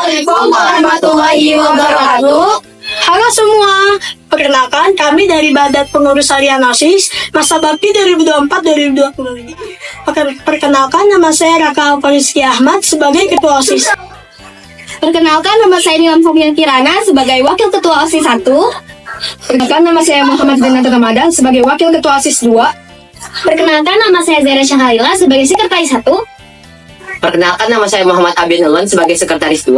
Assalamualaikum warahmatullahi wabarakatuh. Halo semua, perkenalkan kami dari Badan Pengurus Harian OSIS masa bakti 2024-2025. Perkenalkan nama saya Raka Alfariski Ahmad sebagai Ketua OSIS. Perkenalkan nama saya Nilam Fabian Kirana sebagai Wakil Ketua OSIS 1. Perkenalkan nama saya Muhammad Renata Ramadan sebagai Wakil Ketua OSIS 2. Perkenalkan nama saya Zara Syahalila sebagai Sekretaris 1. Perkenalkan nama saya Muhammad Abin Ulun sebagai Sekretaris 2.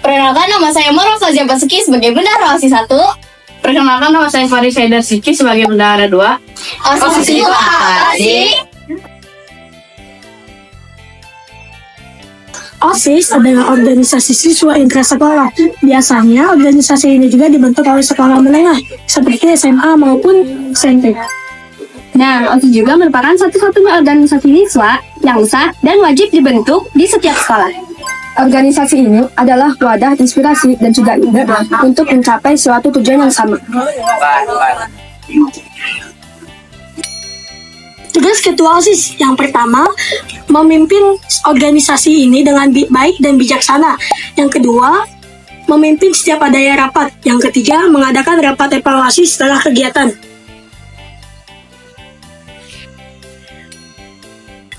Perkenalkan nama saya Murad Fazia Basuki sebagai Bendahara OSIS 1. Perkenalkan nama saya Faris Haidar Siki sebagai Bendahara 2. OSIS itu apa sih? OSIS adalah organisasi siswa intrasekolah. Biasanya organisasi ini juga dibentuk oleh sekolah menengah seperti SMA maupun SMP. Nah, OSIS juga merupakan satu-satunya organisasi siswa yang sah dan wajib dibentuk di setiap sekolah. Organisasi ini adalah wadah inspirasi dan juga ide untuk mencapai suatu tujuan yang sama. Tugas Ketua OSIS yang pertama, memimpin organisasi ini dengan baik dan bijaksana. Yang kedua, memimpin setiap adanya rapat. Yang ketiga, mengadakan rapat evaluasi setelah kegiatan.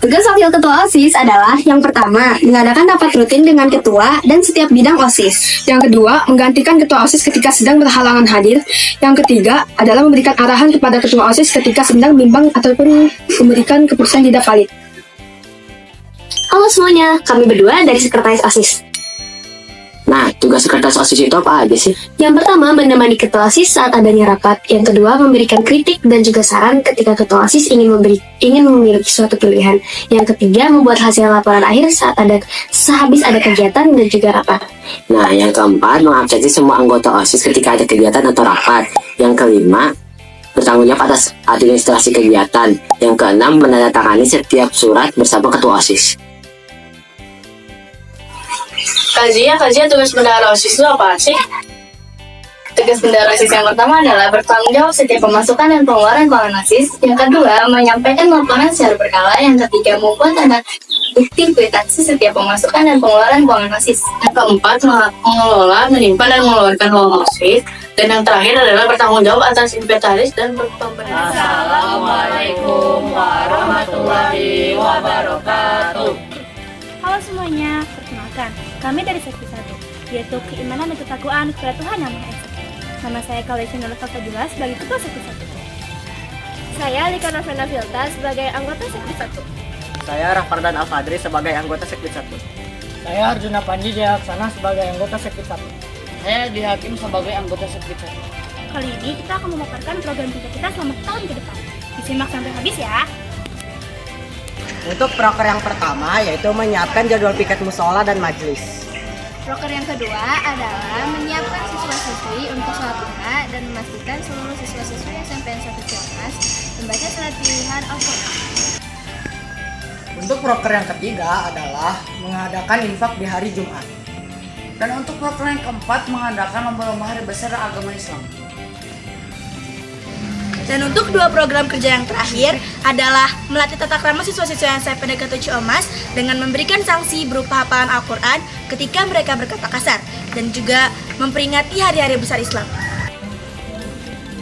Tugas Wakil Ketua OSIS adalah yang pertama, mengadakan rapat rutin dengan ketua dan setiap bidang OSIS. Yang kedua, menggantikan Ketua OSIS ketika sedang berhalangan hadir. Yang ketiga adalah memberikan arahan kepada Ketua OSIS ketika sedang bimbang ataupun memberikan keputusan tidak valid. Halo semuanya, kami berdua dari Sekretaris OSIS. Nah, tugas Sekretaris OSIS itu apa aja sih? Yang pertama, menemani Ketua OSIS saat adanya rapat. Yang kedua, memberikan kritik dan juga saran ketika Ketua OSIS ingin memiliki suatu pilihan. Yang ketiga, membuat hasil laporan akhir sehabis ada kegiatan dan juga rapat. Nah, yang keempat, mengabsensi semua anggota OSIS ketika ada kegiatan atau rapat. Yang kelima, bertanggung jawab atas administrasi kegiatan. Yang keenam, menandatangani setiap surat bersama Ketua OSIS. Kajian tugas bendahara OSIS itu apa sih? Tugas bendahara OSIS yang pertama adalah bertanggung jawab setiap pemasukan dan pengeluaran keuangan OSIS. Yang kedua, menyampaikan laporan secara berkala. Yang ketiga, membuat tanda bukti kwitansi setiap pemasukan dan pengeluaran keuangan OSIS. Yang keempat, mengelola, menyimpan, dan mengeluarkan uang OSIS. Dan yang terakhir adalah bertanggung jawab atas inventaris dan pembenahan. Assalamualaikum warahmatullahi wabarakatuh. Halo semuanya, perkenalkan, kami dari Seksi 1, yaitu keimanan dan ketakwaan kepada Tuhan Yang Maha Esa. Nama saya Kalisha Nurul Fatabilah sebagai Ketua Seksi 1. Saya Lika Novena Filta sebagai anggota Seksi 1. Saya Raffardan Al-Fadri sebagai anggota Sekbid 1. Saya Arjuna Panji Jayaksana sebagai anggota Sekbid 1. Saya Di Hakim sebagai anggota Sekbid 1. Kali ini kita akan memaparkan program kerja kita selama tahun ke depan. Disimak sampai habis ya. Untuk proker yang pertama yaitu menyiapkan jadwal piket musola dan majelis. Proker yang kedua adalah menyiapkan siswa-siswi untuk sholat duha dan memastikan seluruh siswa-siswi SMPN 1 Ciamas membaca surat pilihan Al-Quran. Untuk proker yang ketiga adalah mengadakan infak di hari Jumat. Dan untuk program yang keempat mengadakan lomba-lomba hari besar agama Islam. Dan untuk dua program kerja yang terakhir adalah melatih tata krama siswa-siswa SMPN Negeri 1 Ciamas dengan memberikan sanksi berupa hafalan Al-Quran ketika mereka berkata kasar dan juga memperingati hari-hari besar Islam.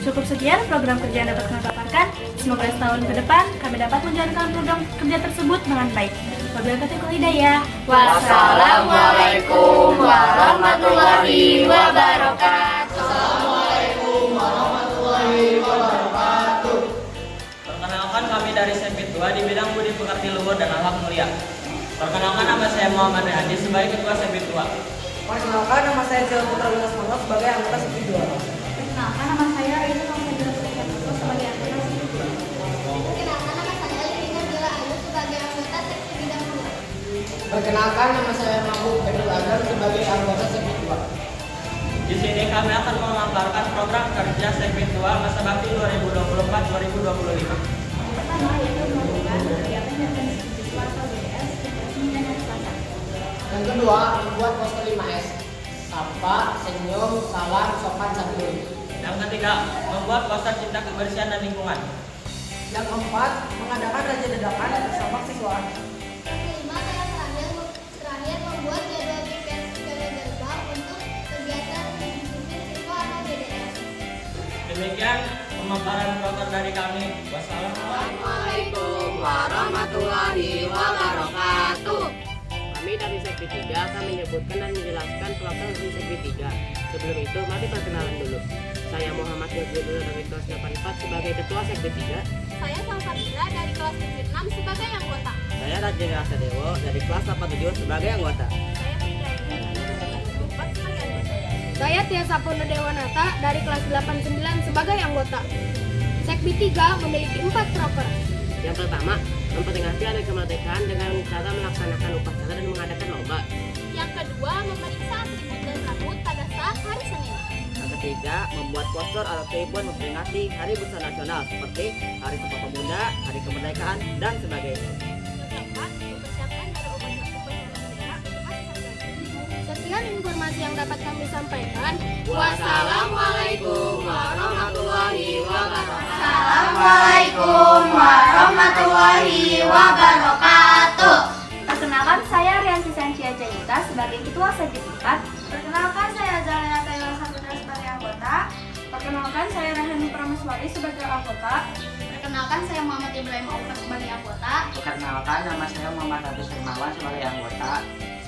Cukup sekian program kerja yang dapat kami paparkan. Semoga setahun ke depan kami dapat menjalankan program kerja tersebut dengan baik. Wabillahi taufiq wal hidayah. Wassalamualaikum warahmatullahi wabarakatuh. Perkenalkan kami dari Sekbid 2 di bidang budi pekerti luhur dan akhlak mulia. Perkenalkan nama saya Muhammad Riyadi sebagai Ketua Sekbid 2. Perkenalkan nama saya Zil Putra Lunas Manot sebagai anggota Sekbid 2. Perkenalkan nama saya Rina Kamsajila Sekretaris sebagai anggota Seksi 2. Perkenalkan nama saya Lina Bila Ayu sebagai anggota Seksi Bidang 2. Perkenalkan nama saya Mahmud Bedul Adam sebagai anggota Sekbid 2. Di sini kami akan memaparkan program kerja Sekbid 2 masa bakti 2024-2025. Pertama yaitu melakukan kegiatan yang siswa atau BS setiap Senin dan hari Selasa. Yang kedua, membuat poster 5S. Sapa, senyum, salam, sopan, santun. Yang ketiga, membuat poster cinta kebersihan dan lingkungan. Yang keempat, mengadakan raja dadakan bersama siswa. Yang kelima, yang terakhir membuat jadwal piket Sekian pemaparan proker dari kami. Wassalamualaikum warahmatullahi wabarakatuh. Kami dari Sekbi 3 akan menyebutkan dan menjelaskan proker dari Sekbi 3. Sebelum itu, mari perkenalan dulu. Saya Muhammad Yudhidul dari kelas 84 sebagai Ketua Sekbi 3. Saya Salsabila dari kelas 6 sebagai anggota. Saya Rajin Rasadewo dari kelas 87 sebagai anggota. Saya Fitriani dari kelas 4 sebagai anggota. Saya Tia Sapono Dewanata dari kelas 89 sebagai anggota. Sekbi 3 memiliki 4 proker. Yang pertama, memperingati Hari Kemerdekaan dengan cara melaksanakan upacara dan mengadakan lomba. Yang kedua, memeriksa atribut dan rambut pada saat hari Senin. Yang ketiga, membuat poster atau tribun memperingati Hari Besar Nasional seperti Hari Sumpah Pemuda, Hari Kemerdekaan, dan sebagainya. Yang keempat, mempersiapkan para upacara bendera untuk masa depan. Sekian informasi yang dapat kami sampaikan. Wassalamualaikum warahmatullahi wabarakatuh. Assalamualaikum warahmatullahi wabarakatuh. Perkenalkan, saya Rianti Sancia Janita sebagai Ketua Sekbi 4. Perkenalkan, saya Zalena Taylor Saputra sebagai anggota. Perkenalkan, saya Rahani Prameswari sebagai anggota. Perkenalkan, saya Muhammad Ibrahim Aukar sebagai anggota. Perkenalkan, nama saya Muhammad Agus Hermawan sebagai anggota.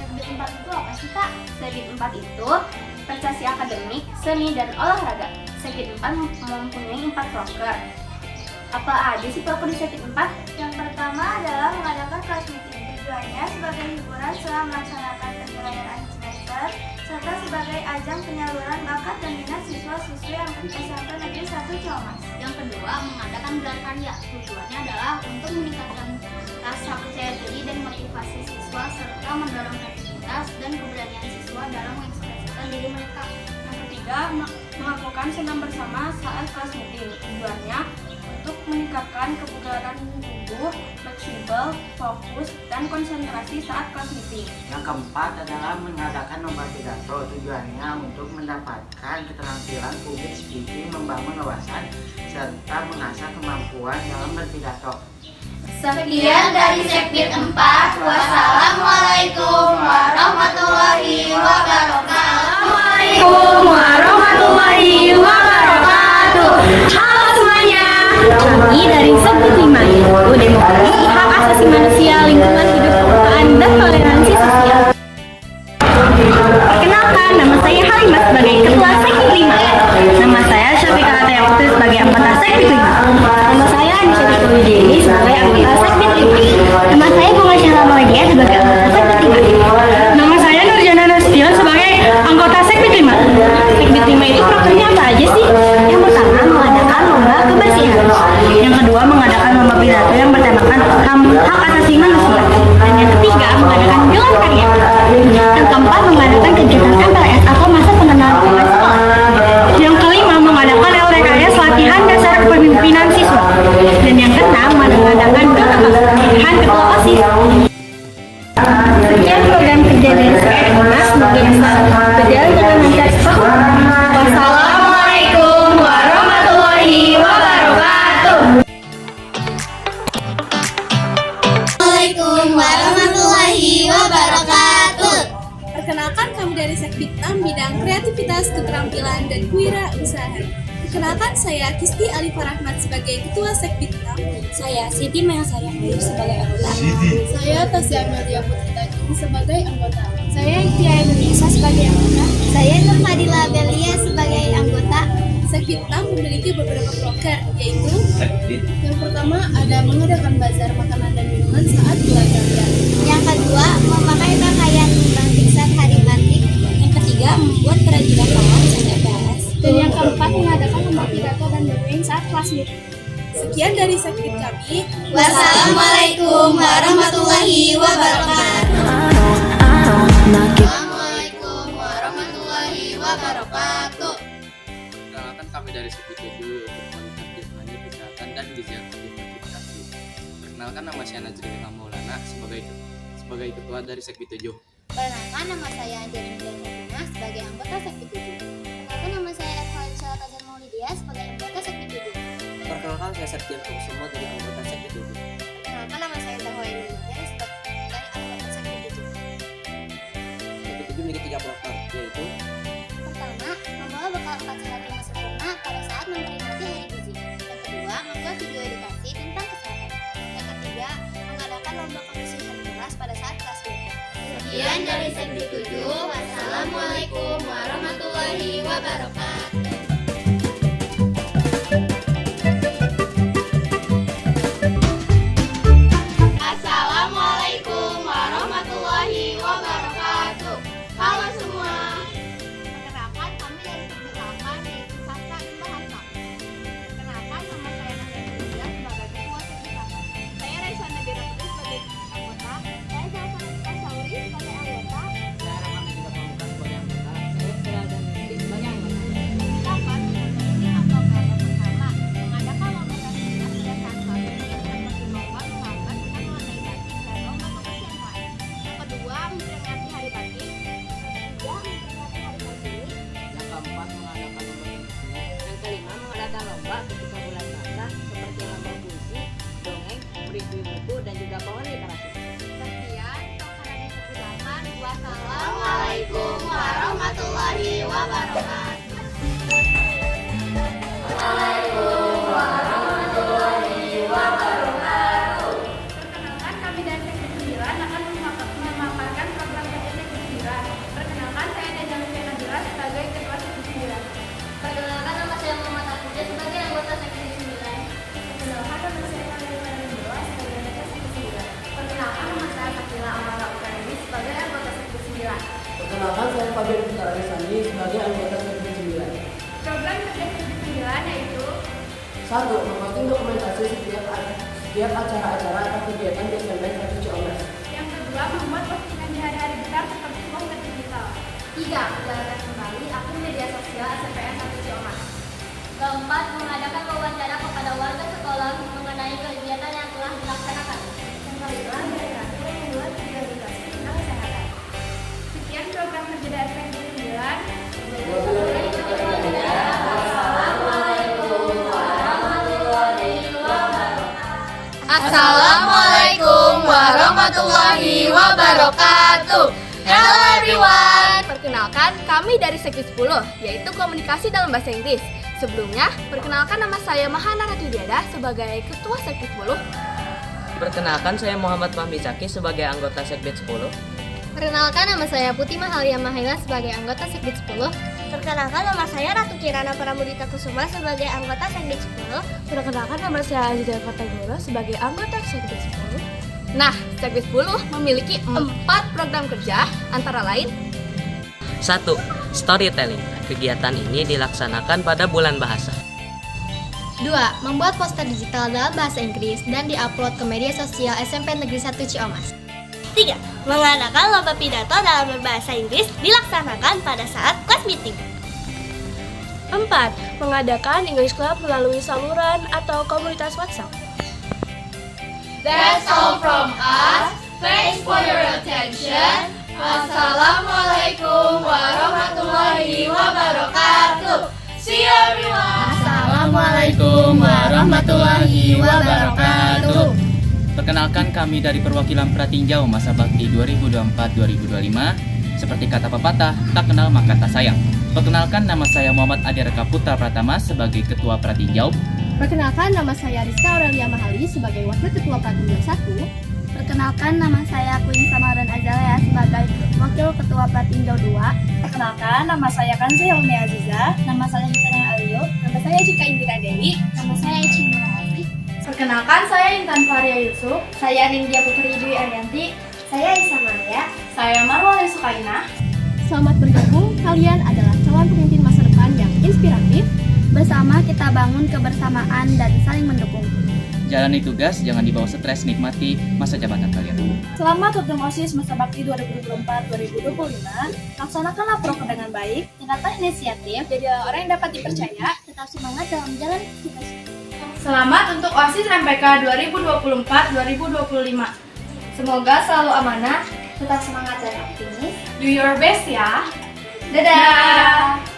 Sekbi 4 itu apa sih, Kak? Sekbi 4 itu prestasi akademik, seni, dan olahraga. Sekbi 4 mempunyai 4 proker. Apa aja sih proker di Sekbi 4? Yang pertama adalah mengadakan class meeting. Tujuannya sebagai hiburan selama melaksanakan penilaian semester, serta sebagai ajang penyaluran bakat dan minat siswa-siswi yang SMP Negeri 1 Ciamas. Yang kedua, mengadakan gelar karya. Tujuannya adalah untuk meningkatkan rasa percaya diri dan motivasi siswa, serta mendorong kreativitas dan keberanian siswa dalam mengekspresikan diri mereka. Yang ketiga, melakukan senam bersama saat kelas meeting. Tujuannya untuk meningkatkan kebugaran tubuh, fleksibel, fokus, dan konsentrasi saat kelas meeting. Yang keempat adalah mengadakan lomba pidato. Tujuannya untuk mendapatkan keterampilan public speaking, membangun wawasan, serta mengasah kemampuan dalam berpidato. Sekian dari Sekbi 4. Wassalamualaikum warahmatullahi wabarakatuh. Assalamualaikum warahmatullahi wabarakatuh. Halo semuanya. Kami dari Sekbi 5, yaitu Demokrasi, Hak Asasi Manusia, Lingkungan Hidup, Kepekaan, dan Toleransi Sosial. Perkenalkan, nama saya Halimah sebagai Ketua Sekbi 5. Nama saya Syafika Atayawati sebagai anggota Sekbi 5. Nama saya Anissa Widiani sebagai anggota Sekbi 5. Nama saya Bunga Syahla Mawadiah sebagai anggota Sekbi 5. Nama saya Nurjana Nasution sebagai anggota Sekbi 5. Sekbi 5 itu prokernya apa aja sih? Yang pertama, mengadakan lomba kebersihan. Yang kedua, mengadakan lomba pidato yang bertemakan hak asasi manusia. Dan yang ketiga, mengadakan gelar karya. Yang keempat, mengadakan kegiatan MPLS atau masa pengenalan pemain sekolah. Yang kelima, mengadakan LTKS latihan dasar kepemimpinan siswa. Dan yang keenam, mengadakan pelatihan ketua OSIS. Sekian program kerja dari saya, semoga bisa berjalan dengan lancar. Wassalamualaikum warahmatullahi wabarakatuh. Assalamualaikum warahmatullahi wabarakatuh. Perkenalkan, kami dari Sekbi 6 bidang kreativitas, keterampilan, dan kewirausahaan. Perkenalkan, saya Kisti Alifah Rahmat sebagai Ketua Sekbi 6. Saya Siti Mengsari Mayu sebagai anggota. Saya Tasya Amelia Putri Tanjung sebagai anggota. Saya Tia Indonesia sebagai anggota. Saya Nur Fadila Belia sebagai anggota. Sekbi 6 memiliki beberapa proker, yaitu yang pertama ada mengadakan bazar makanan dan minuman saat bulan Ramadan. Yang kedua, memakai pakaian batik saat hari batik. Yang ketiga, membuat kerajinan tangan CPNS. Dan yang keempat, mengadakan lomba pidato dan dongeng saat kelas meeting. Sekian dari Sekbi kami. Wassalamualaikum warahmatullahi wabarakatuh. Assalamualaikum warahmatullahi wabarakatuh. Perkenalkan, kami dari Sekbi 7 yaitu kualitas jasmani, kesehatan, dan gizi aktivitas. Perkenalkan, nama saya Najrina Maulana sebagai ketua dari Sekbi 7. Perkenalkan, nama saya Angelina Delmina sebagai anggota Sekbi 7. Perkenalkan, nama saya Evelyn Syalatajan Maulidia sebagai anggota Sekbi 7. Perkenalkan, saya Septian Semua dari anggota Sekbi 7. Perkenalkan, nama saya Zahwa Indonesia sebagai anggota Sekbi 7. Sekbi 7 memiliki 3 proker, yaitu Pertama, membawa bekal upacara prima sempurna pada saat memperingati Sekian dari Sekti 7. Wassalamualaikum warahmatullahi wabarakatuh. Assalamualaikum warahmatullahi wabarakatuh. Halo semua. Perkenalkan kami dari Sekti 8 yaitu Sastra dan Bahasa. Perkenalkan nama saya Nadia Julia sebagai Ketua Sekti 8. Saya Raisa Nabila Putri sebagai anggota. Saya Zalfana Sauri sebagai anggota. Saya Rahmat juga Pamungkas sebagai anggota. Saya Stella dan Nindi sebagai anggota. Dapat memiliki program pertama mengadakan lomba sastra berdasarkan seperti lomba menggambar dan mengenai batik dan lomba kebersihan lain. Yang kedua memperingati Hari Batik. Yang ketiga memperingati Hari Kartini. Yang keempat mengadakan lomba pensi. Yang kelima mengadakan lomba ketika bulan puasa seperti lomba puisi, dongeng, review buku dan juga pohon literasi. Sekian program Sekti 8. Wassalamualaikum warahmatullahi wabarakatuh. Perkenalkan kami dari Sekti 9 akan memaparkan program kerja Sekti 9. Perkenalkan saya Nadia Nabila sebagai Ketua Sekti 9. Perkenalkan nama saya Muhammad Afidah sebagai anggota Sekti 9. Perkenalkan nama saya Nadia Nabila sebagai anggota Sekti 9. Perkenalkan nama saya Sakila Amara Ukarani sebagai anggota Sekti 9. Perkenalkan saya Fabian Putra Arisani sebagai anggota Sekti 9. Program kerja Sekti 9 yaitu 1. Memposting dokumentasi setiap acara-acara atau kegiatan di SMP 1 Ciamis. yang kedua membuat postingan di hari-hari besar seperti Bongkar Digital. 3. Menjalankan kembali akun media sosial SMPN 1 Ciamis. Keempat, mengadakan wawancara kepada warga sekolah mengenai kegiatan yang telah dilaksanakan. Yang kelima, dari terakhir membuat edukasi tentang kesehatan. Sekian program kerja dari SMPN 9. Assalamualaikum warahmatullahi wabarakatuh. Hello everyone. Perkenalkan kami dari Sekti 10 yaitu Komunikasi dalam Bahasa Inggris. Sebelumnya, perkenalkan nama saya Mahana Ratu Diada sebagai Ketua Sekti 10. Perkenalkan saya Muhammad Fahmi Zaki sebagai anggota Sekbid 10. Perkenalkan nama saya Putih Mahalia Mahela sebagai anggota Sekbid 10. Perkenalkan nama saya Ratu Kirana Pramudita Kusuma sebagai anggota Sekbid 10. Perkenalkan nama saya Aziza Fatagoro sebagai anggota Sekbid 10. Nah, Sekbid 10 memiliki 4 program kerja antara lain 1. Storytelling. Kegiatan ini dilaksanakan pada bulan bahasa. 2. Membuat poster digital dalam bahasa Inggris dan diupload ke media sosial SMP Negeri 1 Ciamis. 3. Mengadakan lomba pidato dalam berbahasa Inggris dilaksanakan pada saat kelas meeting. 4. Mengadakan English Club melalui saluran atau komunitas WhatsApp. That's all from us. Thanks for your attention. Wassalamualaikum warahmatullahi wabarakatuh. See you everyone. Assalamualaikum warahmatullahi wabarakatuh. Perkenalkan kami dari perwakilan Pratinjau Masa Bakti 2024-2025. Seperti kata pepatah, tak kenal maka tak sayang. Perkenalkan nama saya Muhammad Adi Reka Putra Pratama sebagai Ketua Pratinjau. Perkenalkan nama saya Rizka Aurelia Mahali sebagai Wakil Ketua Pratinjau 1. Perkenalkan nama saya Queen Samaran Azalea sebagai Wakil Ketua Pratinjau 2. Perkenalkan nama saya Kanzi Helmi Aziza. Nama saya Hitana Alio. Nama saya Cika Indira Dewi. Nama saya Cina Ali. Perkenalkan saya Intan Faria Yusuf. Saya Nindya Putri Dwi Arianti. Saya Isa Maria. Saya Marwah Sukaina. Selamat bergabung, kalian adalah calon pemimpin masa depan yang inspiratif. Bersama kita bangun kebersamaan dan saling mendukung. Jalani tugas, jangan dibawa stres, nikmati masa jabatan kalian. Selamat untuk OSIS Masa Bakti 2024-2025. Laksanakanlah program dengan baik, tingkatkan inisiatif, jadilah orang yang dapat dipercaya. Tetap semangat dalam jalan kita. Selamat untuk OSIS MPK 2024-2025. Semoga selalu amanah, Tetap semangat dan optimis. do your best ya. Dadah!